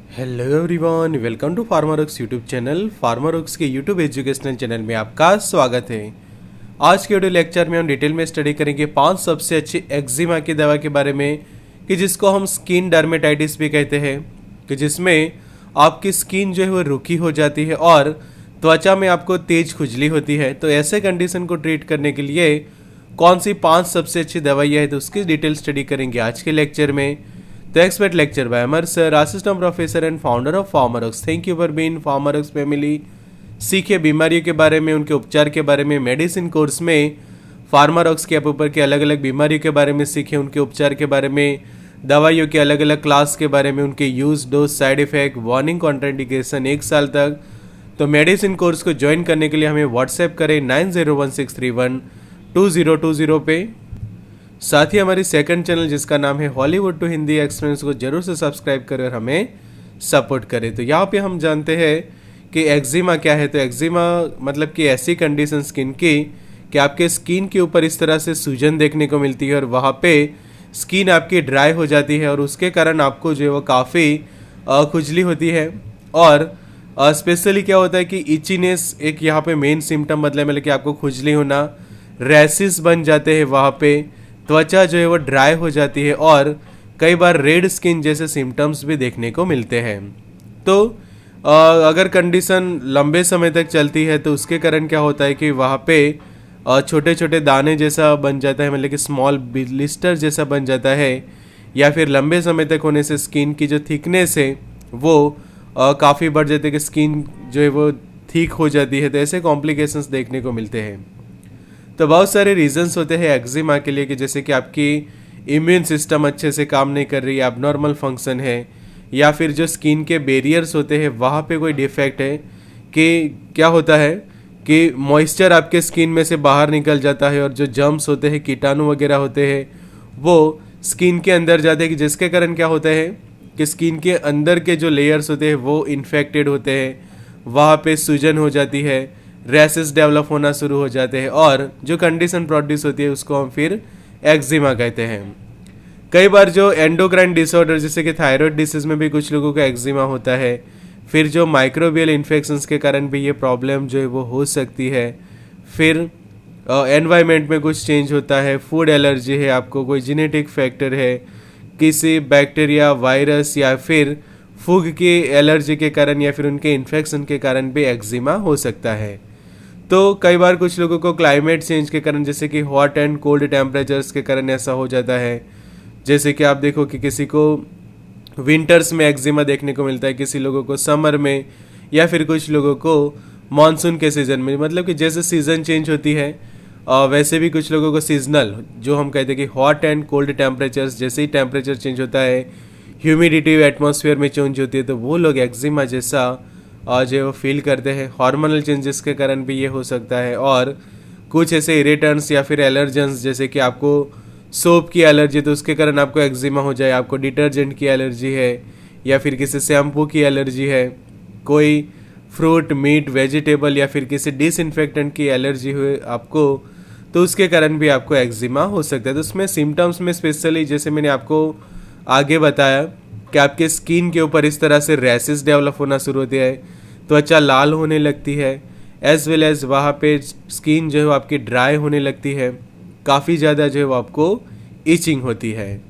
Hello everyone, welcome to Pharmaworks YouTube channel. Pharmaworks के YouTube educational channel में आपका स्वागत है। आज के वीडियो लेक्चर में हम डिटेल में स्टडी करेंगे 5 सबसे अच्छी एक्जिमा की दवा के बारे में, कि जिसको हम स्किन डर्मेटाइटिस भी कहते हैं, कि जिसमें आपकी स्किन जो है वो रुकी हो जाती है और त्वचा में आपको तेज खुजली होती है। तो ऐसे कंडीशन को ट्रीट करने के लिए कौन सी 5 सबसे अच्छी दवाइयाँ हैं, तो उसकी डिटेल स्टडी करेंगे आज के लेक्चर में। तो expert lecture by Amar sir, assistant professor and founder of Pharmaworks. Thank you for being Pharmaworks family. सीखे बीमारियों के बारे में, उनके उपचार के बारे में। मेडिसिन कोर्स में फार्मावर्क्स के ऊपर के अलग अलग बीमारियों के बारे में सीखे, उनके उपचार के बारे में, दवाइयों के अलग अलग क्लास के बारे में, उनके use, dose, side effect, warning, contraindication 1 साल तक। तो मेडिसिन कोर्स को ज्वाइन करने के लिए हमें व्हाट्सएप करें 9016312020 पे। साथ ही हमारी सेकंड चैनल जिसका नाम है हॉलीवुड टू हिंदी एक्सपीरियंस को जरूर से सब्सक्राइब करें और हमें सपोर्ट करें। तो यहाँ पे हम जानते हैं कि एक्जिमा क्या है। तो एक्जिमा मतलब कि ऐसी कंडीशन स्किन की कि आपके स्किन के ऊपर इस तरह से सूजन देखने को मिलती है और वहाँ पे स्किन आपकी ड्राई हो जाती है और उसके कारण आपको जो है वो काफ़ी खुजली होती है। और स्पेशली क्या होता है कि इचीनेस एक यहाँ पे मेन सिम्टम मतलब कि आपको खुजली होना, रैसेस बन जाते हैं, वहाँ पे त्वचा जो है वो ड्राई हो जाती है और कई बार रेड स्किन जैसे सिम्टम्स भी देखने को मिलते हैं। तो अगर कंडीशन लंबे समय तक चलती है तो उसके कारण क्या होता है कि वहाँ पे छोटे छोटे दाने जैसा बन जाता है, मतलब कि स्मॉल ब्लिस्टर जैसा बन जाता है, या फिर लंबे समय तक होने से स्किन की जो थिकनेस है वो काफ़ी बढ़ जाती है कि स्किन जो है वो थिक हो जाती है। तो ऐसे कॉम्प्लिकेशंस देखने को मिलते हैं। तो बहुत सारे रीजंस होते हैं एक्जिमा के लिए, कि जैसे कि आपकी इम्यून सिस्टम अच्छे से काम नहीं कर रही है, एबनॉर्मल फंक्शन है, या फिर जो स्किन के बैरियर्स होते हैं वहाँ पे कोई डिफेक्ट है। कि क्या होता है कि मॉइस्चर आपके स्किन में से बाहर निकल जाता है और जो जर्म्स होते हैं, कीटाणु वगैरह होते हैं, वो स्किन के अंदर जाते हैं, कि जिसके कारण क्या होता है कि स्किन के अंदर के जो लेयर्स होते हैं वो इन्फेक्टेड होते हैं, वहाँ पे सूजन हो जाती है, रैसेस डेवलप होना शुरू हो जाते हैं और जो कंडीशन प्रोड्यूस होती है उसको हम फिर एक्जिमा कहते हैं। कई बार जो एंडोक्राइन डिसऑर्डर जैसे कि थायराइड डिसीज में भी कुछ लोगों को एक्जिमा होता है। फिर जो माइक्रोबियल इन्फेक्शंस के कारण भी ये प्रॉब्लम जो है वो हो सकती है। फिर एनवायरनमेंट में कुछ चेंज होता है, फूड एलर्जी है, आपको कोई जेनेटिक फैक्टर है, किसी बैक्टीरिया, वायरस या फिर फूग की एलर्जी के कारण या फिर उनके इन्फेक्शन के कारण भी एक्जिमा हो सकता है। तो कई बार कुछ लोगों को क्लाइमेट चेंज के कारण, जैसे कि हॉट एंड कोल्ड टेम्परेचर्स के कारण ऐसा हो जाता है। जैसे कि आप देखो कि किसी को विंटर्स में एक्जिमा देखने को मिलता है, किसी लोगों को समर में, या फिर कुछ लोगों को मानसून के सीज़न में। मतलब कि जैसे सीज़न चेंज होती है वैसे भी कुछ लोगों को सीजनल, जो हम कहते हैं कि हॉट एंड कोल्ड टेम्परेचर्स, जैसे ही टेम्परेचर चेंज होता है, ह्यूमिडिटी एटमॉस्फेयर में चेंज होती है, तो वो लोग एक्जिमा जैसा जो है वो फील करते हैं। हार्मोनल चेंजेस के कारण भी ये हो सकता है। और कुछ ऐसे इरिटेंट्स या फिर एलर्जेंस, जैसे कि आपको सोप की एलर्जी तो उसके कारण आपको एक्जिमा हो जाए, आपको डिटर्जेंट की एलर्जी है, या फिर किसी शैम्पू की एलर्जी है, कोई फ्रूट, मीट, वेजिटेबल या फिर किसी डिसइंफेक्टेंट की एलर्जी हुए आपको, तो उसके कारण भी आपको एक्जिमा हो सकता है। तो उसमें सिम्टम्स में स्पेशली जैसे मैंने आपको आगे बताया कि आपके स्किन के ऊपर इस तरह से रैसेस डेवलप होना शुरू होते हैं, त्वचा लाल होने लगती है, एज वेल एज वहाँ पे स्किन जो है वो आपकी ड्राई होने लगती है, काफ़ी ज़्यादा जो है वो आपको इचिंग होती है।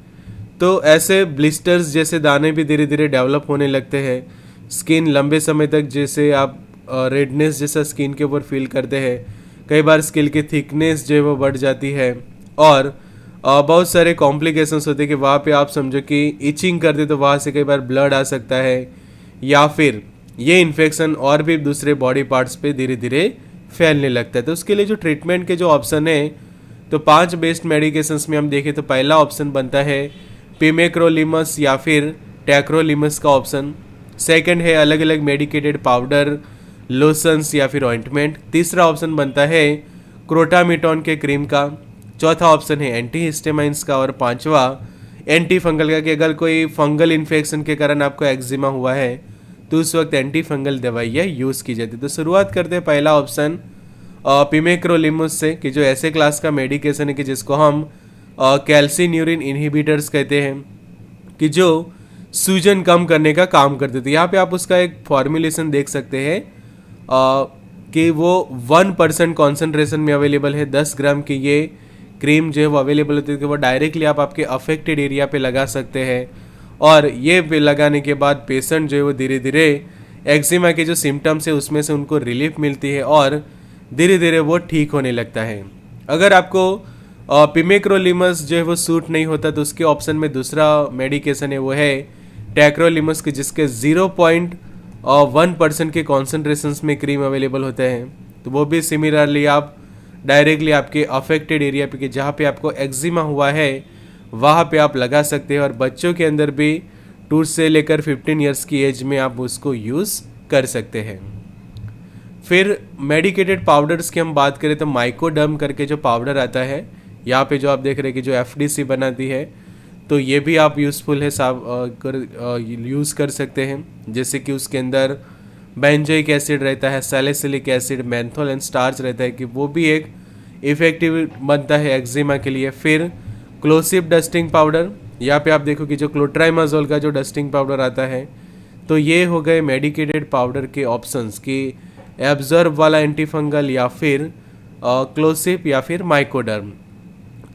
तो ऐसे ब्लिस्टर्स जैसे दाने भी धीरे धीरे डेवलप होने लगते हैं। स्किन लंबे समय तक जैसे आप रेडनेस जैसा स्किन के ऊपर फील करते हैं, कई बार स्किन की थिकनेस जो है वो बढ़ जाती है और बहुत सारे कॉम्प्लिकेशंस होते हैं कि वहाँ पे आप समझो कि इचिंग करते तो वहाँ से कई बार ब्लड आ सकता है, या फिर ये इन्फेक्शन और भी दूसरे बॉडी पार्ट्स पे धीरे धीरे फैलने लगता है। तो उसके लिए जो ट्रीटमेंट के जो ऑप्शन है, तो 5 बेस्ट मेडिकेशंस में हम देखें तो पहला ऑप्शन बनता है पिमेक्रोलिमस या फिर टैक्रोलिमस का ऑप्शन। सेकंड है अलग अलग मेडिकेटेड पाउडर, लोशंस या फिर ऑइंटमेंट। तीसरा ऑप्शन बनता है क्रोटामिटॉन के क्रीम का। चौथा ऑप्शन है एंटी हिस्टामाइंस का। और पांचवा एंटी फंगल का, कि अगर कोई फंगल इन्फेक्शन के कारण आपको एक्जिमा हुआ है तो उस वक्त एंटी फंगल दवाइयाँ यूज़ की जाती है। तो शुरुआत करते हैं पहला ऑप्शन पिमेक्रोलिमस से, कि जो ऐसे क्लास का मेडिकेशन है कि जिसको हम कैल्सिन्यूरिन इनहिबिटर्स कहते हैं, कि जो सूजन कम करने का काम करते हैं। तो यहाँ पे आप उसका एक फॉर्मुलेशन देख सकते हैं कि वो 1% कॉन्सेंट्रेशन में अवेलेबल है। 10 ग्राम की ये क्रीम जो है वो अवेलेबल होती है कि वो डायरेक्टली आप आपके अफेक्टेड एरिया पे लगा सकते हैं, और ये पे लगाने के बाद पेशेंट जो है वो धीरे धीरे एक्जिमा के जो सिम्टम्स है उसमें से उनको रिलीफ मिलती है और धीरे धीरे वो ठीक होने लगता है। अगर आपको पिमेक्रोलिमस जो है वो सूट नहीं होता तो उसके ऑप्शन में दूसरा मेडिकेशन है वो है टैक्रोलिमस की, जिसके 0.1% के कॉन्सेंट्रेशंस में क्रीम अवेलेबल होते हैं। तो वो भी सिमिलरली आप डायरेक्टली आपके अफेक्टेड एरिया पे कि जहाँ पे आपको एक्जिमा हुआ है वहाँ पे आप लगा सकते हैं, और बच्चों के अंदर भी 2 से लेकर 15 ईयर्स की एज में आप उसको यूज़ कर सकते हैं। फिर मेडिकेटेड पाउडर्स की हम बात करें तो माइकोडर्म करके जो पाउडर आता है, यहाँ पे जो आप देख रहे हैं कि जो एफडीसी बनाती है, तो ये भी आप यूज़फुल है यूज़ कर सकते हैं। जैसे कि उसके अंदर बेंजोइक एसिड रहता है, salicylic acid, menthol and starch रहता है कि वो भी एक इफेक्टिव बनता है एक्जिमा के लिए। फिर क्लोसिव डस्टिंग पाउडर, यहाँ पे आप देखो कि जो क्लोट्राइमाजोल का जो डस्टिंग पाउडर आता है, तो ये हो गए मेडिकेटेड पाउडर के ऑप्शंस कि एब्जॉर्ब वाला एंटीफंगल या फिर क्लोसिव या फिर माइकोडर्म।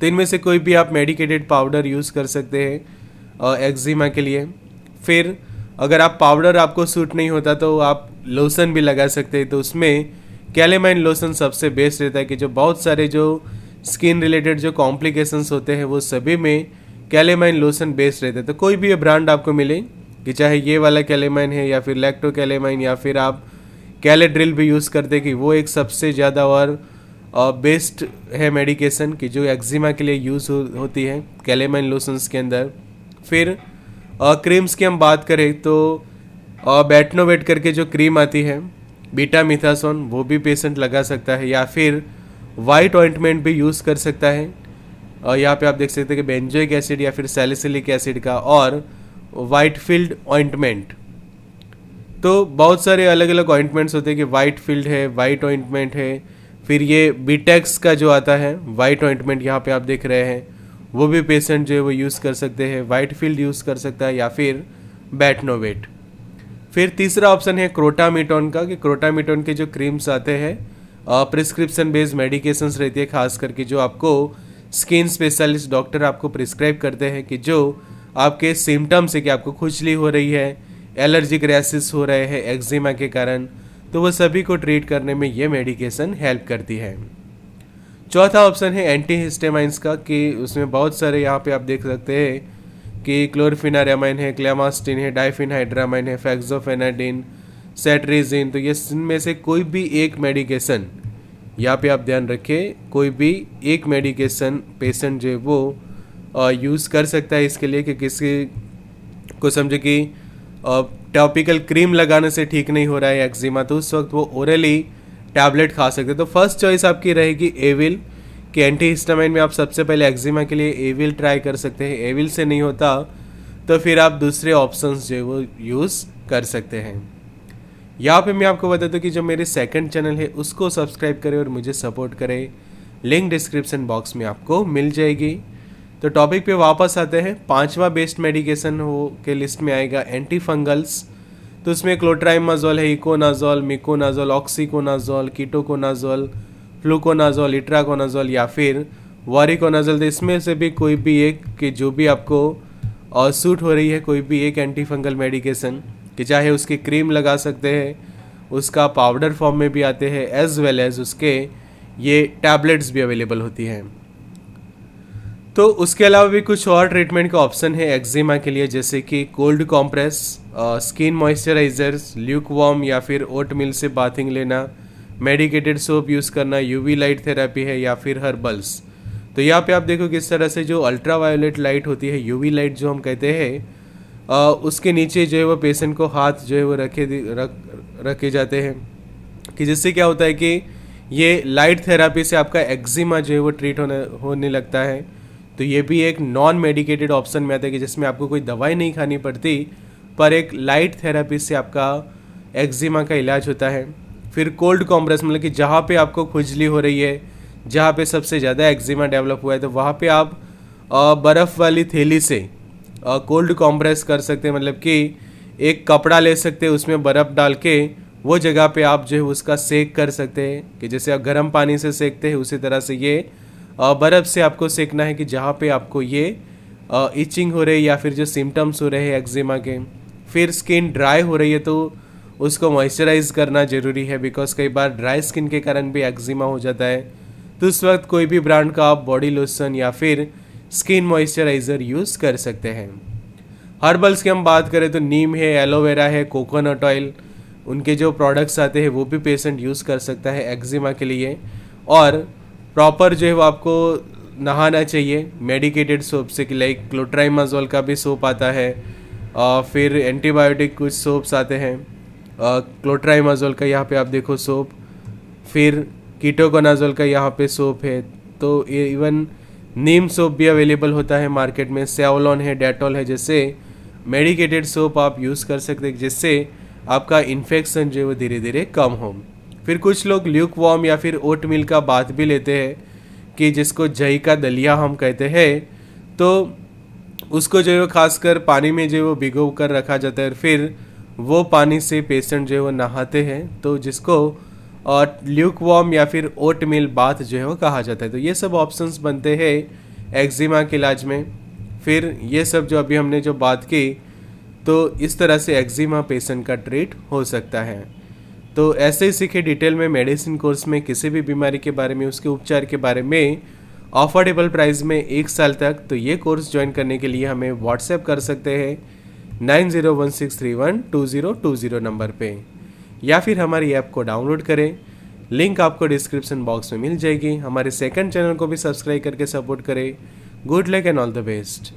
तो इनमें से कोई भी आप मेडिकेटेड पाउडर यूज़ कर सकते हैं एक्जिमा के लिए। फिर अगर आप पाउडर आपको सूट नहीं होता तो आप लोशन भी लगा सकते हैं। तो उसमें कैलेमाइन लोशन सबसे बेस्ट रहता है कि जो बहुत सारे जो स्किन रिलेटेड जो कॉम्प्लिकेशंस होते हैं वो सभी में कैलेमाइन लोशन बेस्ट रहता है। तो कोई भी ये ब्रांड आपको मिले कि चाहे ये वाला कैलेमाइन है या फिर लैक्टो कैलेमाइन या फिर आप कैलेड्रिल भी यूज़ करते कि वो एक सबसे ज़्यादा और बेस्ट है मेडिकेशन कि जो एक्जिमा के लिए यूज़ होती है कैलेमाइन लोशंस के अंदर। फिर क्रीम्स की हम बात करें तो बेटनोवेट करके जो क्रीम आती है बीटामिथासोन, वो भी पेशेंट लगा सकता है, या फिर वाइट ऑइंटमेंट भी यूज़ कर सकता है। और यहाँ पे आप देख सकते हैं कि बेंजोइक एसिड या फिर सैलिसिलिक एसिड का और वाइट फील्ड ऑइंटमेंट। तो बहुत सारे अलग अलग ऑइंटमेंट्स होते हैं कि वाइट फील्ड है, वाइट ऑइंटमेंट है, फिर ये बीटेक्स का जो आता है वाइट ऑइंटमेंट यहाँ पे आप देख रहे हैं, वो भी पेशेंट जो है वो यूज़ कर सकते हैं। वाइट फील्ड यूज़ कर सकता है या फिर बेटनोवेट। फिर तीसरा ऑप्शन है क्रोटामिटोन का कि क्रोटामिटोन के जो क्रीम्स आते हैं प्रिस्क्रिप्शन बेस्ड मेडिकेशंस रहती है, खास करके जो आपको स्किन स्पेशलिस्ट डॉक्टर आपको प्रिस्क्राइब करते हैं कि जो आपके सिम्टम्स है कि आपको खुजली हो रही है, एलर्जिक रैशेस हो रहे हैं एक्जिमा के कारण, तो वो सभी को ट्रीट करने में ये मेडिकेशन हेल्प करती है। चौथा ऑप्शन है एंटीहिस्टामाइंस का कि उसमें बहुत सारे यहाँ पे आप देख सकते हैं कि क्लोरफेनारामाइन है, क्लेमास्टिन है, डाइफेनहाइड्रामाइन है, फेक्सोफेनाडिन, सेट्रिजिन। तो ये इनमें से कोई भी एक मेडिकेशन, यहाँ पे आप ध्यान रखें, कोई भी एक मेडिकेशन पेशेंट जो है वो यूज़ कर सकता है इसके लिए कि किसी को समझे कि टॉपिकल क्रीम लगाने से ठीक नहीं हो रहा है एक्जिमा, तो उस वक्त वो ओरली टैबलेट खा सकते हैं। तो फर्स्ट चॉइस आपकी रहेगी एविल कि एंटीहिस्टामाइन में आप सबसे पहले एक्जिमा के लिए एविल ट्राई कर सकते हैं। एविल से नहीं होता तो फिर आप दूसरे ऑप्शंस जो है वो यूज़ कर सकते हैं। यहाँ पे मैं आपको बता दूं कि जो मेरे सेकंड चैनल है उसको सब्सक्राइब करें और मुझे सपोर्ट करें, लिंक डिस्क्रिप्शन बॉक्स में आपको मिल जाएगी। तो टॉपिक पे वापस आते हैं। पांचवा बेस्ट मेडिकेशन हो के लिस्ट में आएगा एंटी फंगल्स। तो उसमें क्लोट्राइमाजोल है, econazole, miconazole, oxiconazole, ketoconazole, fluconazole, itraconazole या फिर वारिकोनाजोल। तो इसमें से भी कोई भी एक कि जो भी आपको सूट हो रही है, कोई भी एक एंटी फंगल मेडिकेशन कि चाहे उसकी क्रीम लगा सकते हैं, उसका पाउडर फॉर्म में भी आते हैं, एज वेल एज उसके ये टैबलेट्स भी अवेलेबल होती हैं। तो उसके अलावा भी कुछ और ट्रीटमेंट का ऑप्शन है एक्जिमा के लिए, जैसे कि cold compress, skin moisturisers, Luke warm या फिर ओट मिल से बाथिंग लेना, मेडिकेटेड सोप यूज़ करना, यूवी लाइट थेरेपी है या फिर हर्बल्स। तो यहाँ पे आप देखो किस तरह से जो अल्ट्रा वायोलेट लाइट होती है, यूवी लाइट जो हम कहते हैं, उसके नीचे जो है वो पेशेंट को हाथ जो है वो रखे जाते हैं कि जिससे क्या होता है कि ये लाइट थेरेपी से आपका एक्जिमा जो है वो ट्रीट होने लगता है। तो ये भी एक नॉन मेडिकेटेड ऑप्शन में आता है कि जिसमें आपको कोई दवाई नहीं खानी पड़ती, पर एक लाइट थेरेपी से आपका एक्जिमा का इलाज होता है। फिर कोल्ड कॉम्प्रेस, मतलब कि जहाँ पे आपको खुजली हो रही है, जहाँ पे सबसे ज़्यादा एक्जिमा डेवलप हुआ है, तो वहाँ पे आप बर्फ़ वाली थैली से कोल्ड कॉम्प्रेस कर सकते हैं, मतलब कि एक कपड़ा ले सकते हैं, उसमें बर्फ़ डाल के वो जगह पे आप जो है उसका सेक कर सकते हैं, कि जैसे आप गर्म पानी से सेकते हैं उसी तरह से ये बर्फ़ से आपको सेकना है कि जहाँ पे आपको ये इचिंग हो रही है या फिर जो सिम्टम्स हो रहे हैं एक्जिमा के। फिर स्किन ड्राई हो रही है तो उसको मॉइस्चराइज करना ज़रूरी है, बिकॉज कई बार ड्राई स्किन के कारण भी एक्जिमा हो जाता है। तो उस वक्त कोई भी ब्रांड का आप बॉडी लोशन या फिर स्किन मॉइस्चराइज़र यूज़ कर सकते हैं। हर्बल्स की हम बात करें तो नीम है, एलोवेरा है, कोकोनट ऑयल, उनके जो प्रोडक्ट्स आते हैं वो भी पेशेंट यूज़ कर सकता है एक्जिमा के लिए। और प्रॉपर जो है वो आपको नहाना चाहिए मेडिकेटेड सोप से, कि लाइक क्लोट्राइमाजोल का भी सोप आता है, फिर एंटीबायोटिक कुछ सोप्स आते हैं, क्लोट्राइमाजोल का यहाँ पे आप देखो सोप, फिर कीटोकोनाजोल का यहाँ पे सोप है। तो इवन नीम सोप भी अवेलेबल होता है मार्केट में, सेवलॉन है, डेटॉल है, जैसे मेडिकेटेड सोप आप यूज़ कर सकते हैं जिससे आपका इन्फेक्शन जो है वो धीरे धीरे कम हो। फिर कुछ लोग ल्यूक वार्म या फिर ओट मिल का बाथ भी लेते हैं, कि जिसको जई का दलिया हम कहते हैं। तो उसको जो है वो खासकर पानी में जो है वो भिगो कर रखा जाता है, फिर वो पानी से पेशेंट जो है वो नहाते हैं, तो जिसको ल्यूक वार्म या फिर ओट मिल बाथ जो है वो कहा जाता है। तो ये सब ऑप्शंस बनते हैं एक्जिमा के इलाज में। फिर ये सब जो अभी हमने जो बात की, तो इस तरह से एक्जिमा पेशेंट का ट्रीट हो सकता है। तो ऐसे ही सीखे डिटेल में मेडिसिन कोर्स में किसी भी बीमारी के बारे में, उसके उपचार के बारे में अफोर्डेबल प्राइस में 1 साल तक। तो ये कोर्स ज्वाइन करने के लिए हमें व्हाट्सएप कर सकते हैं 9016312020 नंबर पे, या फिर हमारी ऐप को डाउनलोड करें, लिंक आपको डिस्क्रिप्शन बॉक्स में मिल जाएगी। हमारे सेकंड चैनल को भी सब्सक्राइब करके सपोर्ट करें। Good luck and all the best.